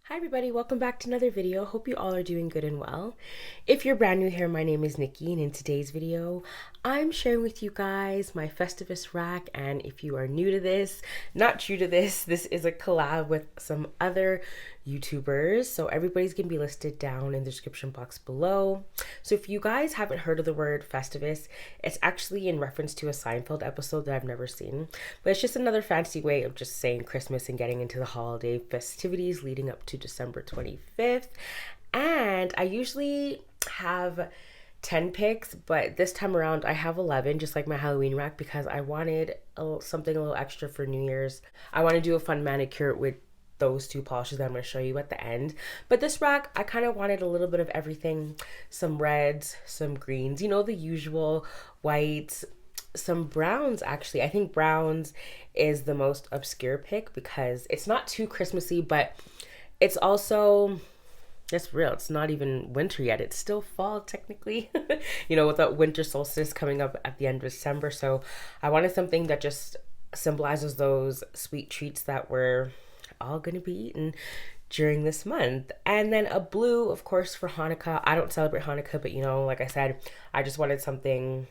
Hi everybody, welcome back to another video. Hope you all are doing good and well. If you're brand new here, my name is Nikki, and in today's video, I'm sharing with you guys my Festivus rack. And if you are new to this, not true to this is a collab with some other YouTubers. So everybody's gonna be listed down in the description box below. So if you guys haven't heard of the word Festivus, it's actually in reference to a Seinfeld episode that I've never seen. But it's just another fancy way of just saying Christmas and getting into the holiday festivities leading up to December 25th. And I usually have 10 picks, but this time around I have 11, just like my Halloween rack, because I wanted something a little extra for New Year's. I want to do a fun manicure with those two polishes that I'm going to show you at the end. But this rack, I kind of wanted a little bit of everything. Some reds, some greens, you know, the usual whites, some browns. Actually, I think browns is the most obscure pick because it's not too Christmassy, but it's also, it's real. It's not even winter yet. It's still fall technically, you know, with the winter solstice coming up at the end of December. So I wanted something that just symbolizes those sweet treats that we're all going to be eating during this month. And then a blue, of course, for Hanukkah. I don't celebrate Hanukkah, but you know, like I said, I just wanted something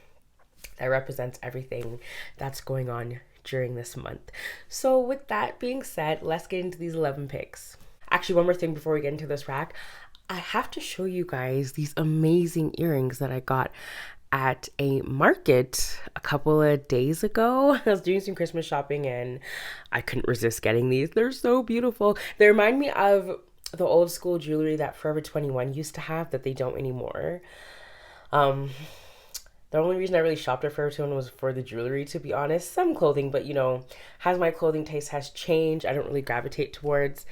that represents everything that's going on during this month. So with that being said, let's get into these 11 picks. Actually, one more thing before we get into this rack. I have to show you guys these amazing earrings that I got at a market a couple of days ago. I was doing some Christmas shopping and I couldn't resist getting these. They're so beautiful. They remind me of the old school jewelry that Forever 21 used to have that they don't anymore. The only reason I really shopped at Forever 21 was for the jewelry, to be honest. Some clothing, but you know, as my clothing taste has changed, I don't really gravitate towards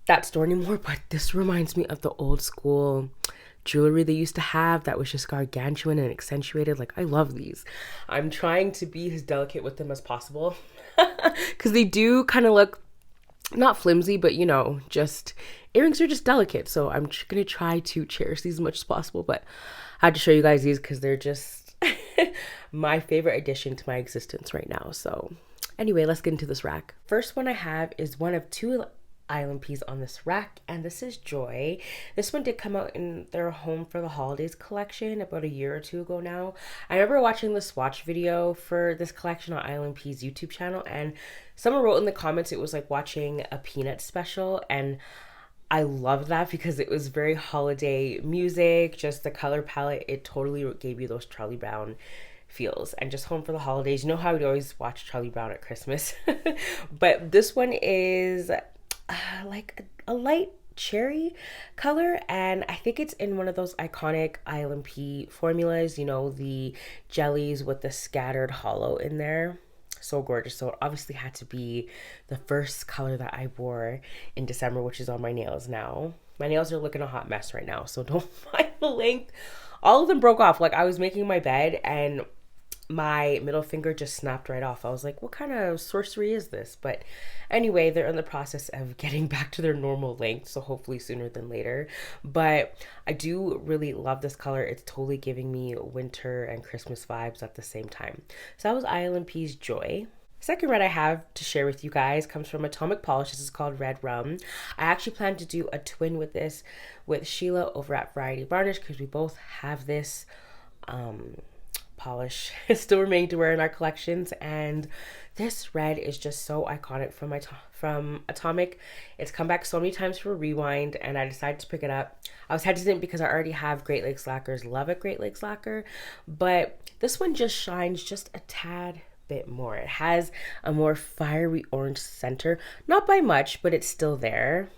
that store anymore. But this reminds me of the old school jewelry they used to have that was just gargantuan and accentuated. Like, I love these. I'm trying to be as delicate with them as possible because they do kind of look not flimsy, but you know, just earrings are just delicate. So I'm gonna try to cherish these as much as possible. But I had to show you guys these because they're just my favorite addition to my existence right now. So anyway, let's get into this rack. First one I have is one of two ILNPs on this rack, and this is Joy. This one did come out in their Home for the Holidays collection about a year or two ago now. I remember watching the swatch video for this collection on ILNP's YouTube channel, and someone wrote in the comments it was like watching a Peanuts special, and I love that because it was very holiday music, just the color palette, it totally gave you those Charlie Brown feels. And just Home for the Holidays, you know how we'd always watch Charlie Brown at Christmas. But this one is like a light cherry color, and I think it's in one of those iconic ILNP formulas, you know, the jellies with the scattered hollow in there. So gorgeous. So it obviously had to be the first color that I wore in December, which is on my nails now. My nails are looking a hot mess right now, so don't mind the length. All of them broke off. Like, I was making my bed and my middle finger just snapped right off. I was like, what kind of sorcery is this? But anyway, they're in the process of getting back to their normal length, so hopefully sooner than later. But I do really love this color. It's totally giving me winter and Christmas vibes at the same time. So that was ILNP's Joy. Second red I have to share with you guys comes from Atomic Polish. This is called Red Rum. I actually plan to do a twin with this with Sheila over at Variety Varnish because we both have this polish still remaining to wear in our collections, and this red is just so iconic from Atomic. It's come back so many times for a rewind, and I decided to pick it up. I was hesitant because I already have Great Lakes Lacquer's Love It Great Lakes Lacquer, but this one just shines just a tad bit more. It has a more fiery orange center, not by much, but it's still there.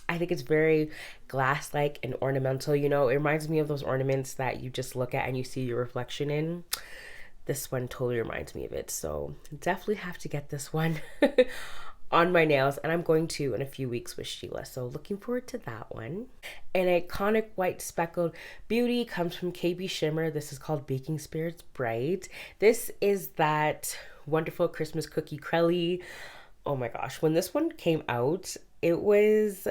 I think it's very glass-like and ornamental. You know, it reminds me of those ornaments that you just look at and you see your reflection in. This one totally reminds me of it. So definitely have to get this one on my nails. And I'm going to in a few weeks with Sheila. So looking forward to that one. An iconic white speckled beauty comes from KB Shimmer. This is called Baking Spirits Bright. This is that wonderful Christmas cookie crelly. Oh my gosh. When this one came out, it was...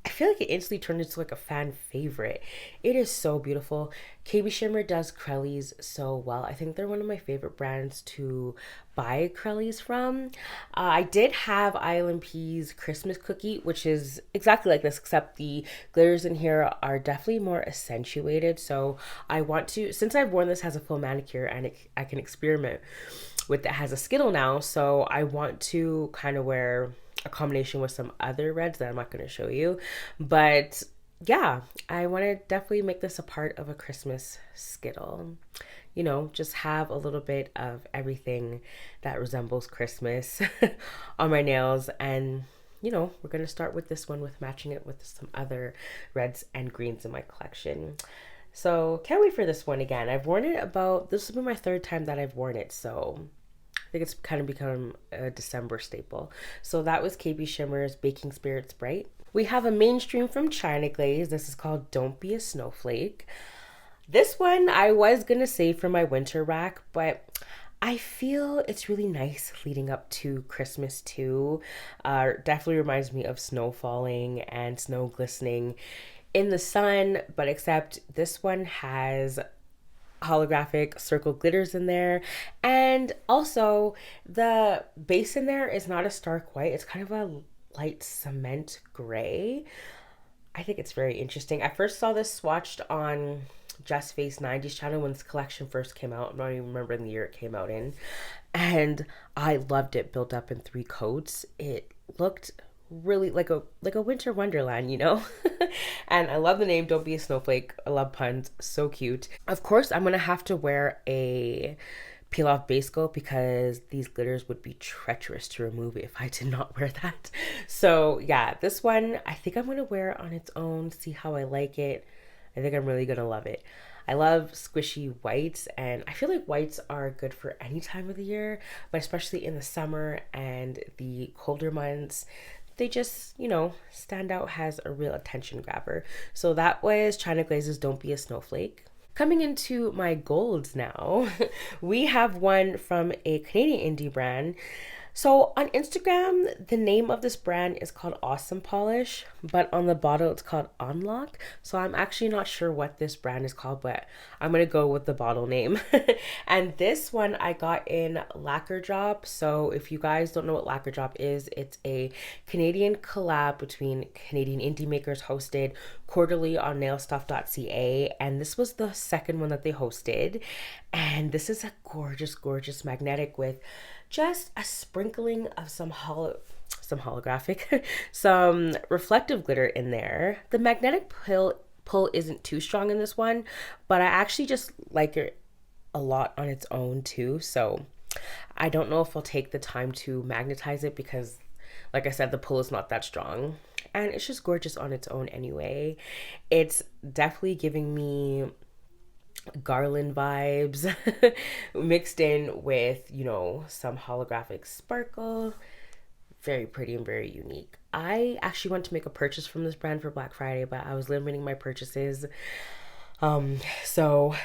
I feel like it instantly turned into like a fan favorite. It is so beautiful. KB Shimmer does Crellies so well. I think they're one of my favorite brands to buy Crellies from. I did have ILNP's Christmas cookie, which is exactly like this, except the glitters in here are definitely more accentuated. So I want to, since I've worn this as a full manicure and I can experiment with it as a Skittle now, so I want to kind of wear a combination with some other reds that I'm not going to show you. But yeah, I want to definitely make this a part of a Christmas Skittle. You know, just have a little bit of everything that resembles Christmas on my nails. And, you know, we're going to start with this one with matching it with some other reds and greens in my collection. So can't wait for this one again. I've worn it this will be my third time that I've worn it. So I think it's kind of become a December staple. So that was KB Shimmer's Baking Spirits Bright. We have a mainstream from China Glaze. This is called Don't Be a Snowflake. This one I was going to save for my winter rack, but I feel it's really nice leading up to Christmas too. Definitely reminds me of snow falling and snow glistening in the sun, but except this one has holographic circle glitters in there, and also the base in there is not a stark white. It's kind of a light cement gray. I think it's very interesting. I first saw this swatched on Just Face 90's channel when this collection first came out. I'm not even remembering the year it came out in, and I loved it. Built up in 3 coats. It looked really like a winter wonderland, you know. And I love the name Don't Be a Snowflake. I love puns, so cute. Of course I'm gonna have to wear a peel off base coat because these glitters would be treacherous to remove if I did not wear that. So yeah, this one I think I'm gonna wear on its own, see how I like it. I think I'm really gonna love it. I love squishy whites, and I feel like whites are good for any time of the year, but especially in the summer and the colder months, they just, you know, stand out as a real attention grabber. So that was China Glaze's Don't Be a Snowflake. Coming into my golds now, we have one from a Canadian indie brand. So on Instagram, the name of this brand is called Awesome Polish, but on the bottle it's called Unlock. So I'm actually not sure what this brand is called, but I'm going to go with the bottle name. And this one I got in Lacquer Drop. So if you guys don't know what Lacquer Drop is, it's a Canadian collab between Canadian indie makers hosted quarterly on nailstuff.ca. And this was the second one that they hosted. And this is a gorgeous, gorgeous magnetic with just a sprinkling of some holographic, some reflective glitter in there. The magnetic pull isn't too strong in this one, but I actually just like it a lot on its own too. So I don't know if I'll take the time to magnetize it because, like I said, the pull is not that strong. And it's just gorgeous on its own anyway. It's definitely giving me garland vibes mixed in with, you know, some holographic sparkle. Very pretty and very unique. I actually went to make a purchase from this brand for Black Friday, but I was limiting my purchases. So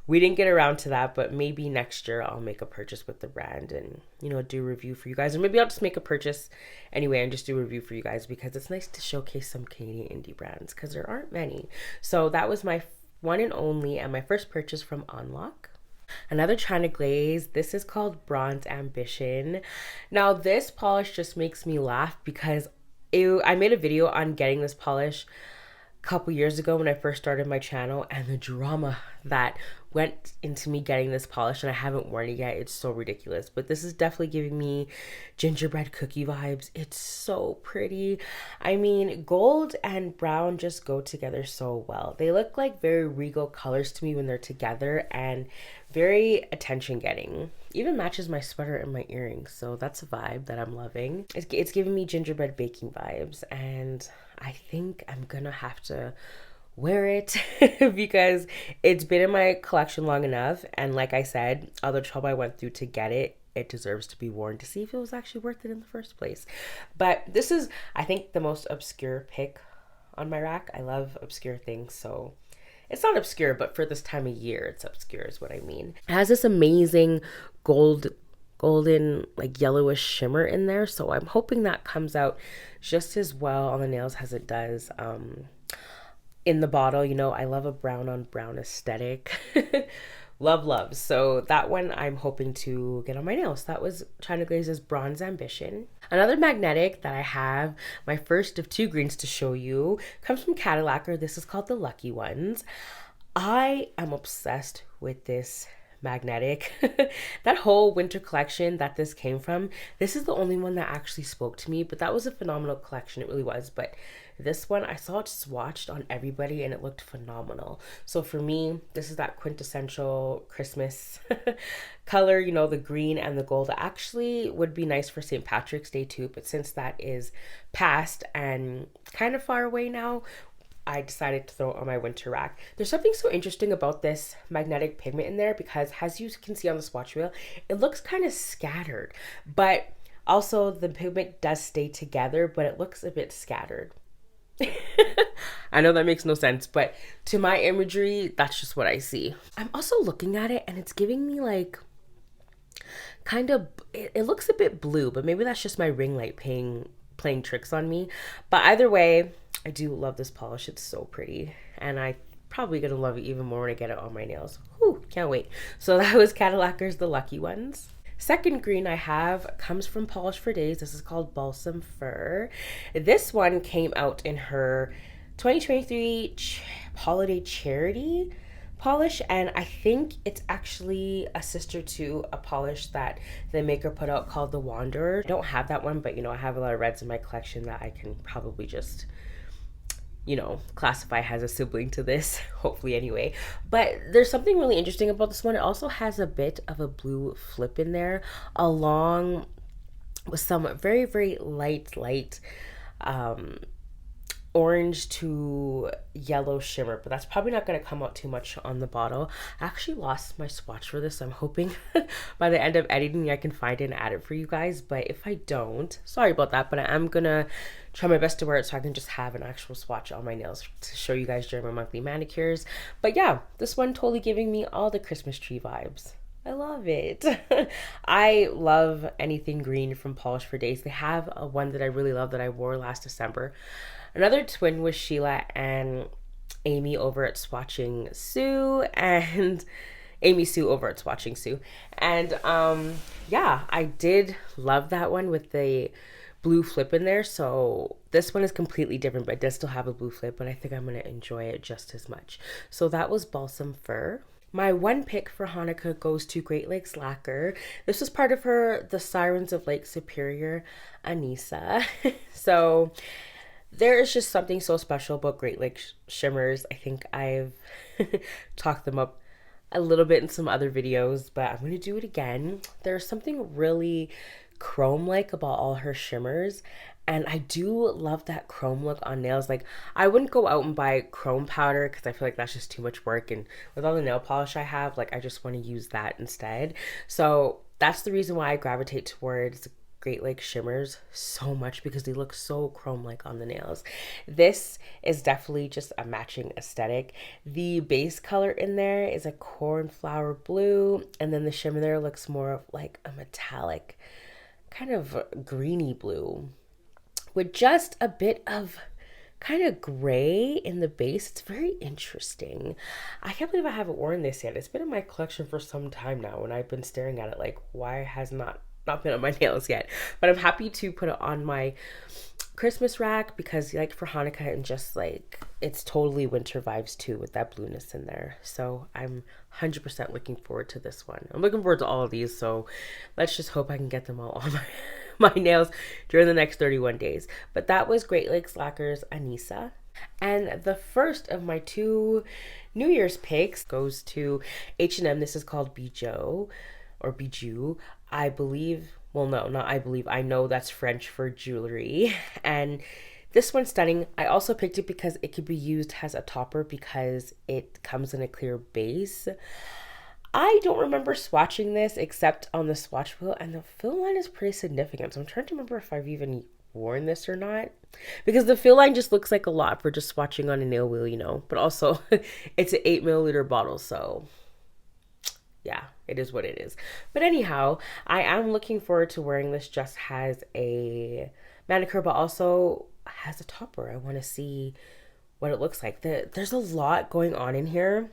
we didn't get around to that, but maybe next year I'll make a purchase with the brand and, you know, do a review for you guys. Or maybe I'll just make a purchase anyway and just do a review for you guys because it's nice to showcase some Canadian indie brands because there aren't many. So that was my one and only and my first purchase from Unlock. Another China Glaze, this is called Bronze Ambition. Now this polish just makes me laugh because I made a video on getting this polish a couple years ago when I first started my channel, and the drama that went into me getting this polish, and I haven't worn it yet. It's so ridiculous, but this is definitely giving me gingerbread cookie vibes. It's so pretty. I mean, gold and brown just go together so well. They look like very regal colors to me when they're together and very attention getting. Even matches my sweater and my earrings, so that's a vibe that I'm loving. It's giving me gingerbread baking vibes, and I think I'm gonna have to wear it because it's been in my collection long enough, and like I said, all the trouble I went through to get it, it deserves to be worn to see if it was actually worth it in the first place. But this is, I think, the most obscure pick on my rack. I love obscure things, so it's not obscure, but for this time of year, it's obscure is what I mean. It has this amazing gold golden, like yellowish shimmer in there. So I'm hoping that comes out just as well on the nails as it does in the bottle. You know, I love a brown on brown aesthetic. Love. So that one I'm hoping to get on my nails. That was China Glaze's Bronze Ambition. Another magnetic that I have, my first of 2 greens to show you, comes from Cadillacer. This is called the Lucky Ones. I am obsessed with this magnetic. That whole winter collection that this came from, this is the only one that actually spoke to me, but that was a phenomenal collection. It really was. But this one, I saw it swatched on everybody and it looked phenomenal. So for me, this is that quintessential Christmas color, you know, the green and the gold. Actually would be nice for St. Patrick's Day too, but since that is past and kind of far away now, I decided to throw it on my winter rack. There's something so interesting about this magnetic pigment in there because, as you can see on the swatch wheel, it looks kind of scattered, but also the pigment does stay together, but it looks a bit scattered. I know that makes no sense, but to my imagery, that's just what I see. I'm also looking at it and it's giving me like kind of, it looks a bit blue, but maybe that's just my ring light playing tricks on me. But either way, I do love this polish. It's so pretty, and I probably gonna love it even more when I get it on my nails. Whew, can't wait. So that was Cadillacer's The Lucky Ones. Second green I have comes from Polish for Days. This is called Balsam Fir. This one came out in her 2023 holiday charity polish, and I think it's actually a sister to a polish that the maker put out called The Wanderer. I don't have that one, but you know, I have a lot of reds in my collection that I can probably just, you know, classify as a sibling to this, hopefully anyway. But there's something really interesting about this one. It also has a bit of a blue flip in there, along with some very, very light orange to yellow shimmer, but that's probably not going to come out too much on the bottle. I actually lost my swatch for this, so I'm hoping by the end of editing I can find it and add it for you guys. But if I don't, sorry about that, but I am gonna try my best to wear it so I can just have an actual swatch on my nails to show you guys during my monthly manicures. But yeah, this one totally giving me all the Christmas tree vibes. I love it. I love anything green from Polish for Days. They have a one that I really love that I wore last December. Another twin with Sheila and Amy over at Swatching Sue, and Amy Sue over at Swatching Sue. And yeah, I did love that one with the blue flip in there. So this one is completely different, but it does still have a blue flip, but I think I'm going to enjoy it just as much. So that was Balsam Fir. My one pick for Hanukkah goes to Great Lakes Lacquer. This was part of her The Sirens of Lake Superior, Anissa. So there is just something so special about Great Lakes shimmers. I think I've talked them up a little bit in some other videos, but I'm going to do it again. There's something really chrome-like about all her shimmers, and I do love that chrome look on nails. Like, I wouldn't go out and buy chrome powder because I feel like that's just too much work, and with all the nail polish I have, like, I just want to use that instead. So that's the reason why I gravitate towards Great Lakes shimmers so much, because they look so chrome-like on the nails. This is definitely just a matching aesthetic. The base color in there is a cornflower blue, and then the shimmer there looks more of like a metallic kind of greeny blue with just a bit of kind of gray in the base. It's very interesting. I can't believe I haven't worn this yet. It's been in my collection for some time now, and I've been staring at it like, why has not been on my nails yet? But I'm happy to put it on my Christmas rack because, like, for Hanukkah, and just like, it's totally winter vibes too with that blueness in there. So I'm 100% looking forward to this one. I'm looking forward to all of these, so let's just hope I can get them all on my nails during the next 31 days. But that was Great Lakes Lacquer's Anissa. And the first of my 2 New Year's picks goes to H&M. This is called Bijou, or Bijou. I believe, well, no, not I believe, I know that's French for jewelry. And this one's stunning. I also picked it because it could be used as a topper because it comes in a clear base. I don't remember swatching this except on the swatch wheel, and the fill line is pretty significant. So I'm trying to remember if I've even worn this or not, because the fill line just looks like a lot for just swatching on a nail wheel, you know. But also, it's an 8 milliliter bottle, so yeah, it is what it is. But anyhow, I am looking forward to wearing this just as a manicure, but also has a topper. I want to see what it looks like. There's a lot going on in here.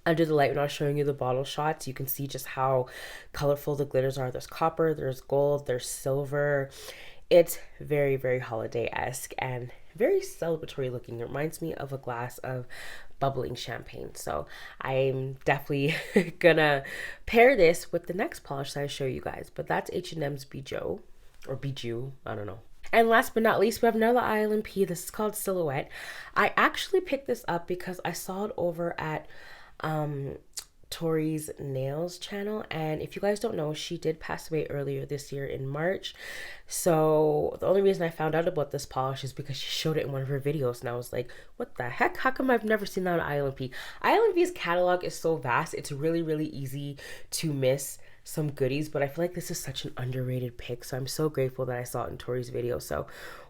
Under the light, when I was showing you the bottle shots, you can see just how colorful the glitters are. There's copper, there's gold, there's silver. It's very, very holiday-esque and very celebratory looking. It reminds me of a glass of bubbling champagne. So I'm definitely gonna pair this with the next polish that I show you guys. But that's H&M's Bijou, or Bijou, I don't know. And last but not least, we have another ILNP. This is called Silhouette. I actually picked this up because I saw it over at Tori's Nails channel, and if you guys don't know, she did pass away earlier this year in March. So the only reason I found out about this polish is because she showed it in one of her videos, and I was like, what the heck, how come I've never seen that on ILNP? ILNP's catalog is so vast, it's really, really easy to miss some goodies, but I feel like this is such an underrated pick, so I'm so grateful that I saw it in Tori's video. So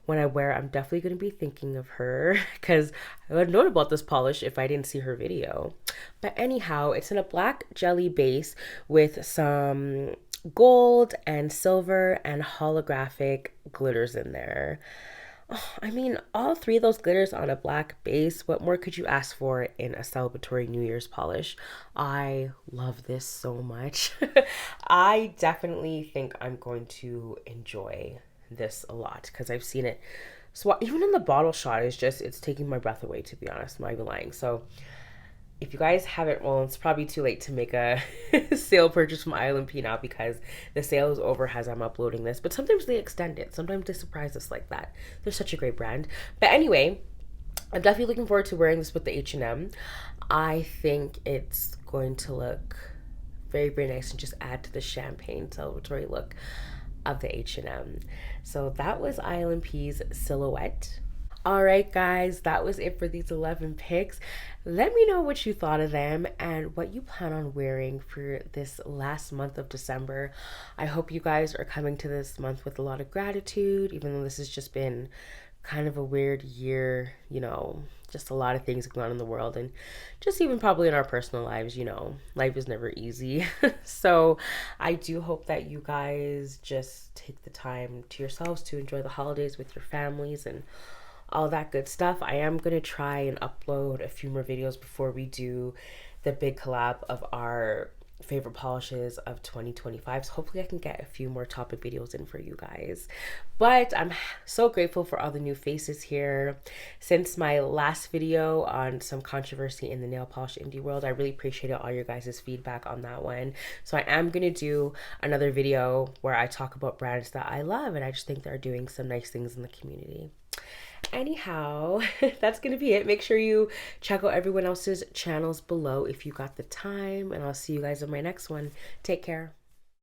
when I wear it, I'm definitely going to be thinking of her, because I would have known about this polish if I didn't see her video. But anyhow, it's in a black jelly base with some gold and silver and holographic glitters in there. Oh, I mean, all three of those glitters on a black base. What more could you ask for in a celebratory New Year's polish? I love this so much. I definitely think I'm going to enjoy this a lot because I've seen it. So even in the bottle shot, it's taking my breath away, to be honest. I'm not even lying. So if you guys haven't, well, it's probably too late to make a sale purchase from ILNP now because the sale is over as I'm uploading this. But sometimes they extend it. Sometimes they surprise us like that. They're such a great brand. But anyway, I'm definitely looking forward to wearing this with the H&M. I think it's going to look very, very nice and just add to the champagne celebratory look of the H&M. So that was ILNP's Silhouette. Alright guys, that was it for these 11 picks. Let me know what you thought of them and what you plan on wearing for this last month of December. I hope you guys are coming to this month with a lot of gratitude, even though this has just been kind of a weird year, you know, just a lot of things going on in the world and just even probably in our personal lives, you know, life is never easy. So I do hope that you guys just take the time to yourselves to enjoy the holidays with your families and all that good stuff. I am going to try and upload a few more videos before we do the big collab of our favorite polishes of 2025. So hopefully I can get a few more topic videos in for you guys. But I'm so grateful for all the new faces here. Since my last video on some controversy in the nail polish indie world, I really appreciated all your guys' feedback on that one. So I am going to do another video where I talk about brands that I love and I just think they're doing some nice things in the community. Anyhow, that's gonna be it. Make sure you check out everyone else's channels below if you got the time, and I'll see you guys in my next one. Take care.